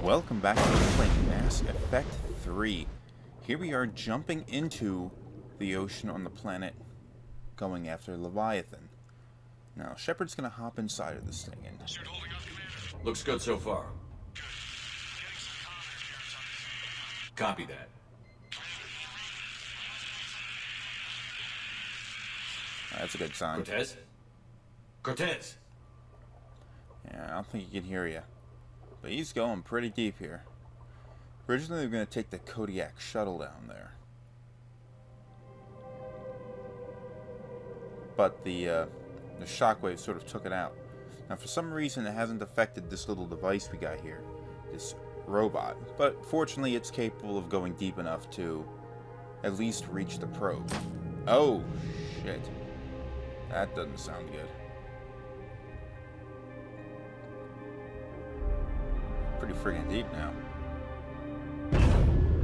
Welcome back to playing Mass Effect 3. Here we are jumping into the ocean on the planet, going after Leviathan. Now, Shepard's gonna hop inside of this thing and... Looks good so far. Copy that. That's a good sign. Cortez? Cortez! Yeah, I don't think he can hear you. But he's going pretty deep here. Originally, we were going to take the Kodiak shuttle down there. But the shockwave sort of took it out. Now, for some reason, it hasn't affected this little device we got here. This robot. But fortunately, it's capable of going deep enough to at least reach the probe. Oh, shit. That doesn't sound good. Pretty friggin' deep now.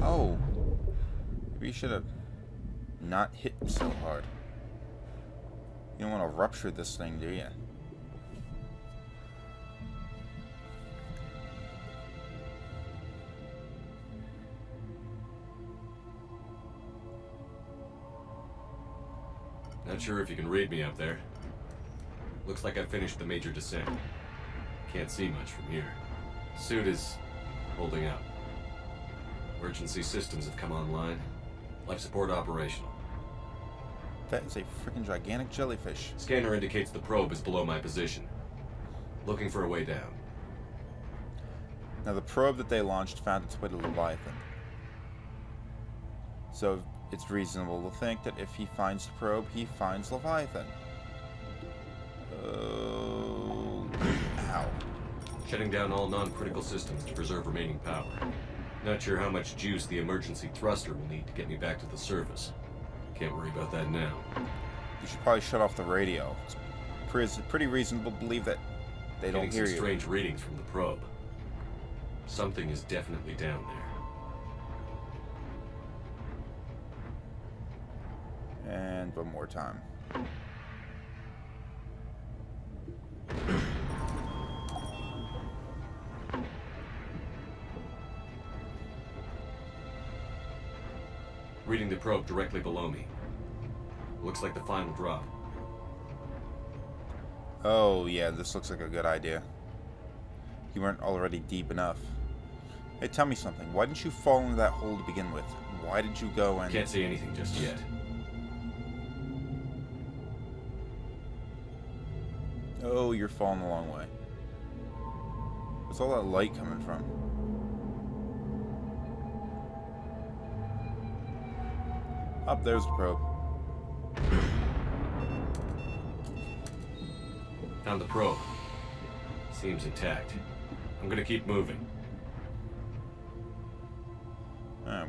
Oh. Maybe you should have not hit so hard. You don't want to rupture this thing, do you? Not sure if you can read me up there. Looks like I finished the major descent. Can't see much from here. Suit is holding up. Emergency systems have come online. Life support operational. That is a freaking gigantic jellyfish. Scanner indicates the probe is below my position. Looking for a way down. Now the probe that they launched found its way to Leviathan. So it's reasonable to think that if he finds the probe, he finds Leviathan. Oh, ow. Shutting down all non-critical systems to preserve remaining power. Not sure how much juice the emergency thruster will need to get me back to the surface. Can't worry about that now. You should probably shut off the radio. It's pretty reasonable to believe that they don't hear you. Getting some strange readings from the probe. Something is definitely down there. And one more time. Reading the probe directly below me. Looks like the final drop. Oh, yeah, this looks like a good idea. You weren't already deep enough. Hey, tell me something. Why didn't you fall into that hole to begin with? Why did you go and... Can't see anything just yet. Oh, you're falling the long way. Where's all that light coming from? Up there's the probe. Found the probe. Seems intact. I'm gonna keep moving.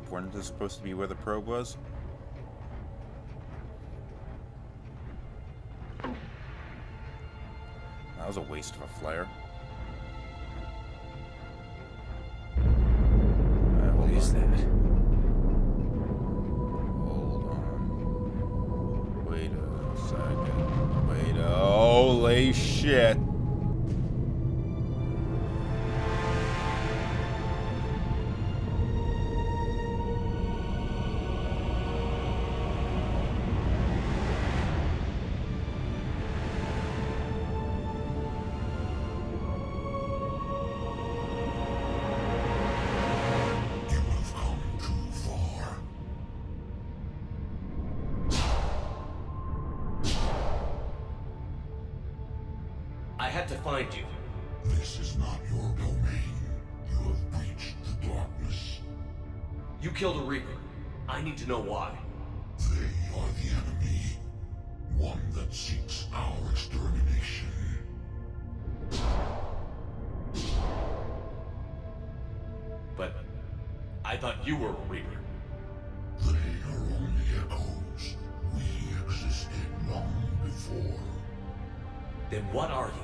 Wasn't this supposed to be where the probe was? That was a waste of a flare. What is that? Wait a second. Wait a... Holy shit. I had to find you. This is not your domain. You have breached the darkness. You killed a Reaper. I need to know why. They are the enemy. One that seeks our extermination. But I thought you were a Reaper. They are only echoes. We existed long before. Then what are you?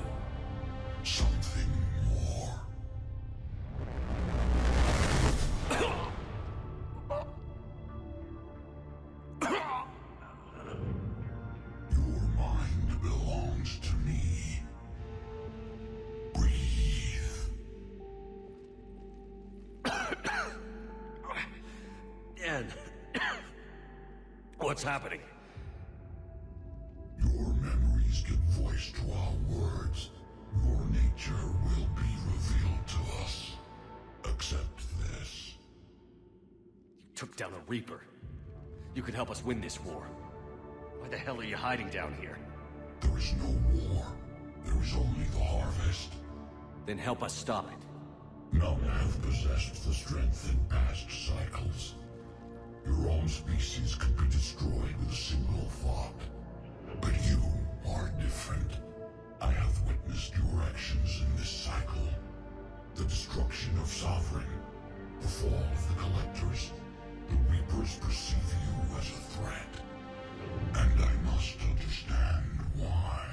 Something more. again. What's happening? Your memories give voice to our words. Your nature will be revealed to us. Accept this. You took down a Reaper. You can help us win this war. Why the hell are you hiding down here? There is no war. There is only the harvest. Then help us stop it. None have possessed the strength in past cycles. Your own species could be destroyed with a single thought. But you are different. I have witnessed your actions in this cycle. The destruction of Sovereign, the fall of the Collectors. The Reapers perceive you as a threat. And I must understand why.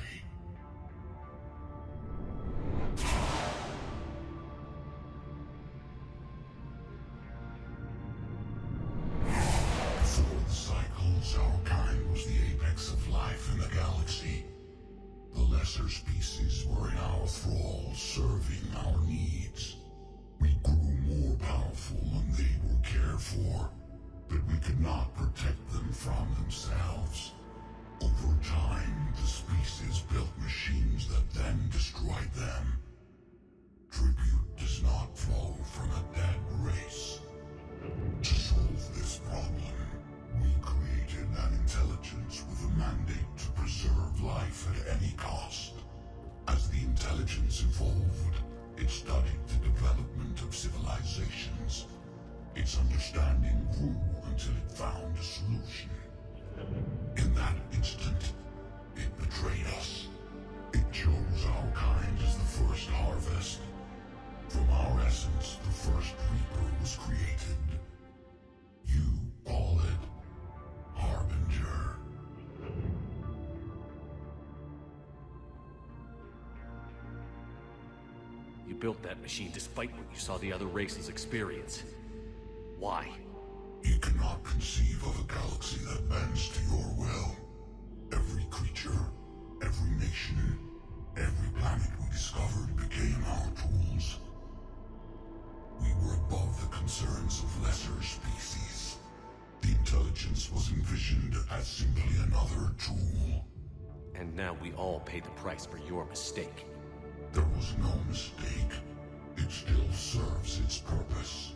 Before the cycles, our kind was the apex of life in the galaxy. The lesser species were in our thrall, serving our needs. We grew more powerful and they were cared for, but we could not protect them from themselves. Over time, the species built machines that then destroyed them. Tribute does not flow from a dead race. To solve this problem, we created an intelligence with a mandate to preserve life at any cost. As the intelligence evolved, it studied the development of civilizations. Its understanding grew until it found a solution. In that instant, it betrayed us. It chose our kind as the first harvest. From our essence, the first Reaper was created. You call it Harbinger. You built that machine despite what you saw the other races experience. Why? You cannot conceive of a galaxy that bends to your will. Every creature, every nation, every planet we discovered became our tools. We were above the concerns of lesser species. The intelligence was envisioned as simply another tool. And now we all pay the price for your mistake. There was no mistake. It still serves its purpose.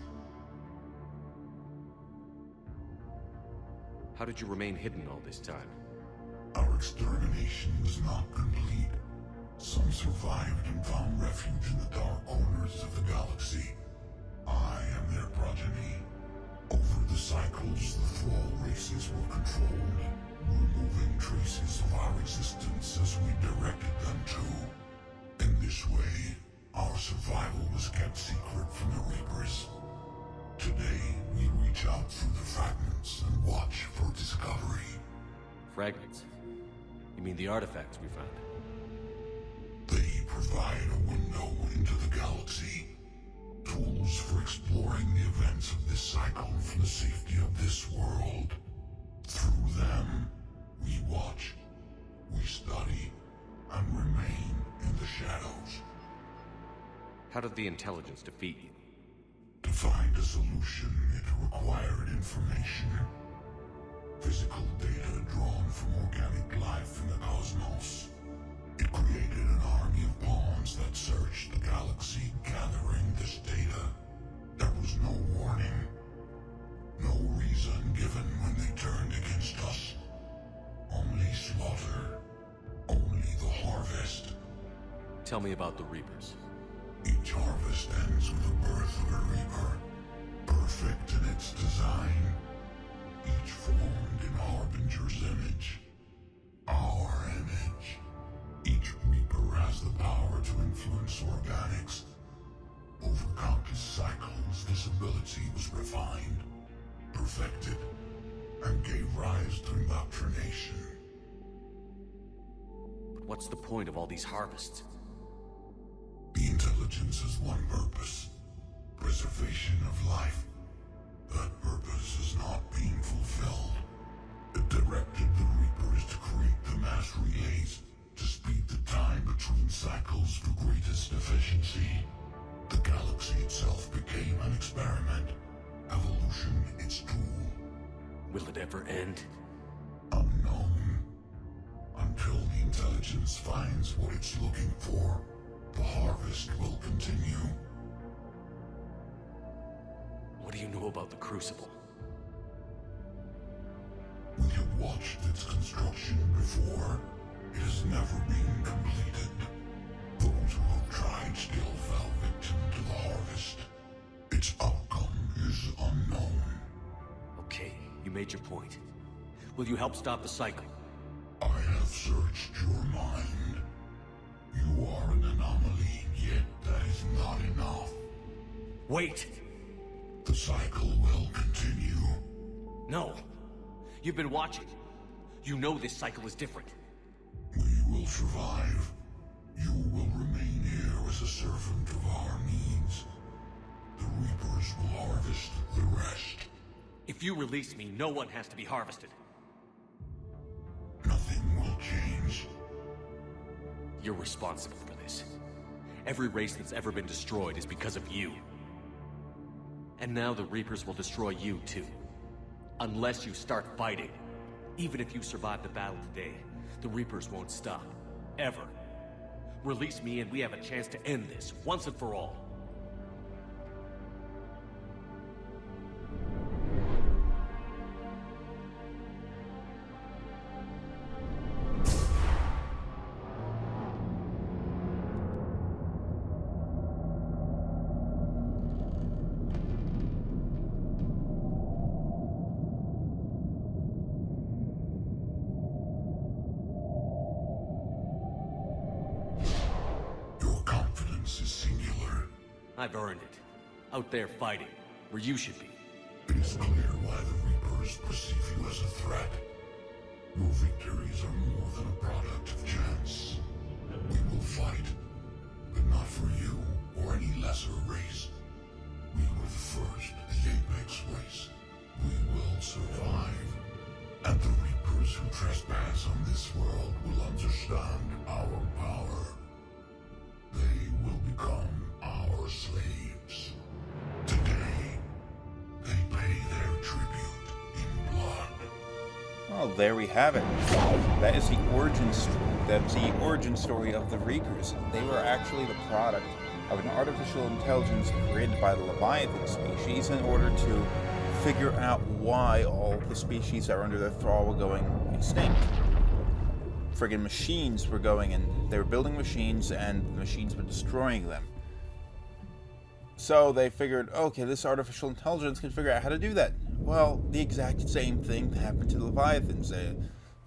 How did you remain hidden all this time? Our extermination was not complete. Some survived and found refuge in the dark corners of the galaxy. I am their progeny. Over the cycles, the thrall races were controlled, removing traces of our existence as we directed them to. In this way, our survival was kept secret from the Reapers. Today, we reach out through the fragments and watch for discovery. Fragments? You mean the artifacts we found? They provide a window into the galaxy. Tools for exploring the events of this cycle from the safety of this world. Through them, we watch, we study, and remain in the shadows. How did the intelligence defeat you? To find a solution, it required information. Physical data drawn from organic life in the cosmos. It created an army of pawns that searched the galaxy, gathering this data. There was no warning. No reason given when they turned against us. Only slaughter. Only the harvest. Tell me about the Reapers. Each harvest ends with the birth of a Reaper. Perfect in its design. Each formed in Harbinger's image. Our image. Each Reaper has the power to influence organics. Over countless cycles, this ability was refined, perfected, and gave rise to indoctrination. But what's the point of all these harvests? The intelligence has one purpose. Preservation of life. That purpose is not being fulfilled. It directed the Reapers to create the mass relays to speed the time between cycles for greatest efficiency. The galaxy itself became an experiment. Evolution its tool. Will it ever end? Unknown. Until the intelligence finds what it's looking for, the harvest will continue. What do you know about the Crucible? We have watched its construction before. It has never been completed. Those who have tried still fell victim to the harvest. Its outcome is unknown. Okay, you made your point. Will you help stop the cycle? I have searched your mind. You are an anomaly, yet that is not enough. Wait! The cycle will continue. No! You've been watching. You know this cycle is different. We will survive. You will remain here as a servant of our needs. The Reapers will harvest the rest. If you release me, no one has to be harvested. Nothing will change. You're responsible for this. Every race that's ever been destroyed is because of you. And now the Reapers will destroy you too. Unless you start fighting. Even if you survive the battle today, the Reapers won't stop. Ever. Release me and we have a chance to end this, once and for all. I've earned it. Out there fighting, where you should be. It is clear why the Reapers perceive you as a threat. Your victories are more than a product of chance. We will fight, but not for you or any lesser race. We were the first, the Apex race. We will survive. And the Reapers who trespass on this world will understand our power. They will become our slaves. Today, they pay their tribute in blood. Well, there we have it. That is the origin story of the Reapers. They were actually the product of an artificial intelligence created by the Leviathan species in order to figure out why all the species that are under their thrall were going extinct. Friggin' machines were going and they were building machines and the machines were destroying them. So they figured, okay, this artificial intelligence can figure out how to do that. Well, the exact same thing happened to the Leviathans. The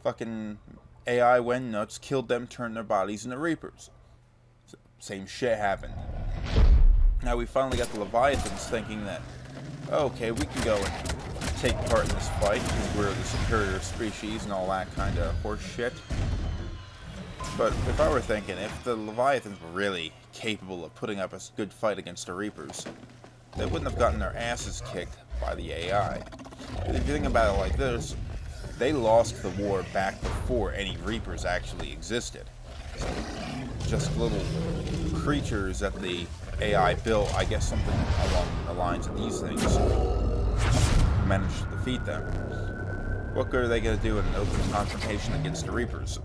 fucking AI went nuts, killed them, turned their bodies into Reapers. So, same shit happened. Now we finally got the Leviathans thinking that, okay, we can go and take part in this fight because we're the superior species and all that kind of horse shit. But if I were thinking, if the Leviathans were really capable of putting up a good fight against the Reapers, they wouldn't have gotten their asses kicked by the AI. If you think about it like this, they lost the war back before any Reapers actually existed. So, just little creatures that the AI built, I guess something along the lines of these things, managed to defeat them. What good are they going to do in an open confrontation against the Reapers?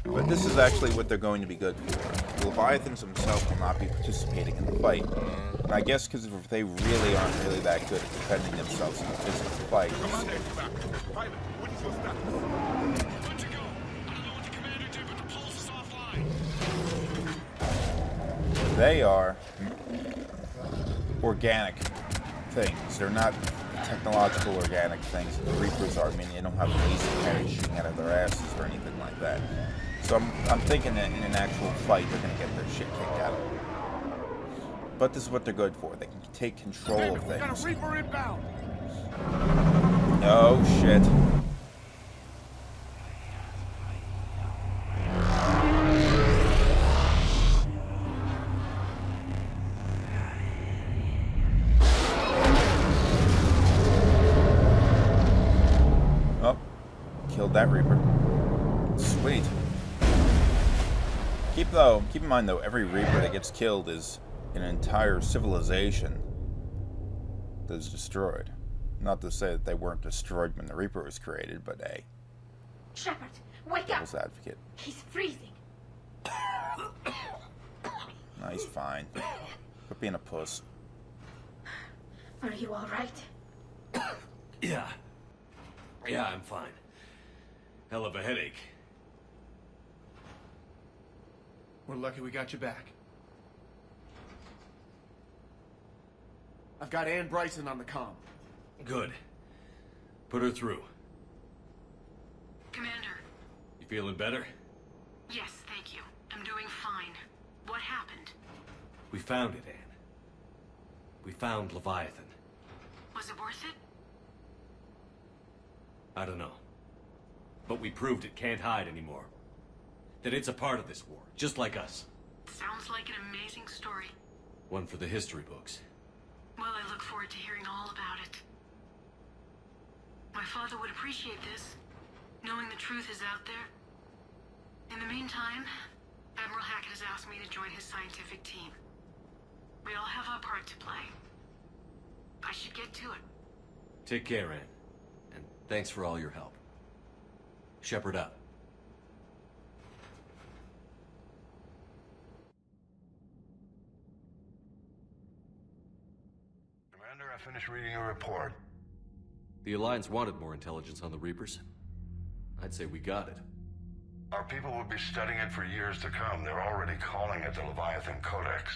But this is actually what they're going to be good for. The Leviathans themselves will not be participating in the fight. And I guess because if they really aren't really that good at defending themselves in a physical fight. They are organic things. They're not technological organic things. The Reapers are. I mean, they don't have laser cannons shooting out of their asses or anything like that. So I'm thinking that in an actual fight, they're going to get their shit kicked out of them. But this is what they're good for. They can take control of things. Got a Reaper inbound. Oh, shit. Oh, killed that Reaper. Sweet. Keep in mind though, every Reaper that gets killed is an entire civilization that is destroyed. Not to say that they weren't destroyed when the Reaper was created, but hey. Shepard, wake up! Devil's advocate. He's freezing. No, he's fine. Quit being a puss. Are you all right? Yeah. Yeah, I'm fine. Hell of a headache. We're lucky we got you back. I've got Ann Bryson on the comm. Good. Put her through. Commander. You feeling better? Yes, thank you. I'm doing fine. What happened? We found it, Anne. We found Leviathan. Was it worth it? I don't know. But we proved it can't hide anymore. That it's a part of this war, just like us. Sounds like an amazing story. One for the history books. Well, I look forward to hearing all about it. My father would appreciate this, knowing the truth is out there. In the meantime, Admiral Hackett has asked me to join his scientific team. We all have our part to play. I should get to it. Take care, Anne. And thanks for all your help. Shepard up. Commander, I finished reading your report. The Alliance wanted more intelligence on the Reapers. I'd say we got it. Our people will be studying it for years to come. They're already calling it the Leviathan Codex.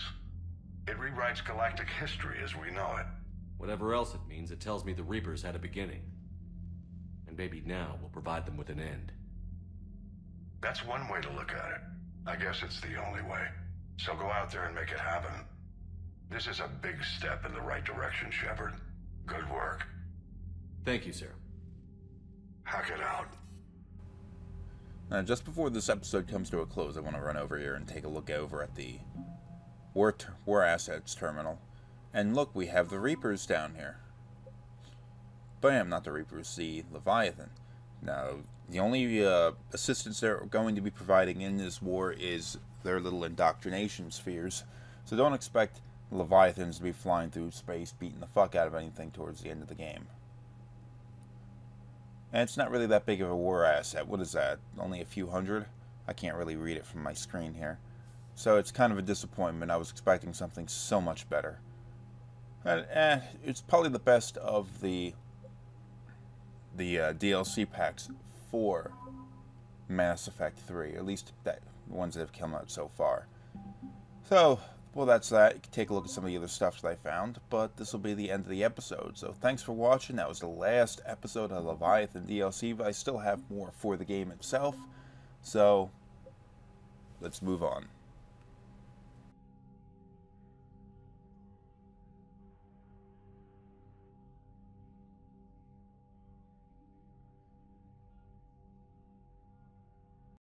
It rewrites galactic history as we know it. Whatever else it means, it tells me the Reapers had a beginning. And maybe now we'll provide them with an end. That's one way to look at it. I guess it's the only way. So go out there and make it happen. This is a big step in the right direction, Shepard. Good work. Thank you, sir. Hack it out. Now, just before this episode comes to a close, I want to run over here and take a look over at the War Assets Terminal. And look, we have the Reapers down here. Bam, not the Reapers, the Leviathan. Now, the only assistance they're going to be providing in this war is their little indoctrination spheres. So don't expect Leviathans to be flying through space, beating the fuck out of anything towards the end of the game. And it's not really that big of a war asset. What is that? Only a few hundred? I can't really read it from my screen here. So it's kind of a disappointment. I was expecting something so much better. But, it's probably the best of the DLC packs for Mass Effect 3. At least the ones that have come out so far. So, well, that's that. You can take a look at some of the other stuff that I found, but this will be the end of the episode. So thanks for watching. That was the last episode of Leviathan DLC, but I still have more for the game itself. So, let's move on.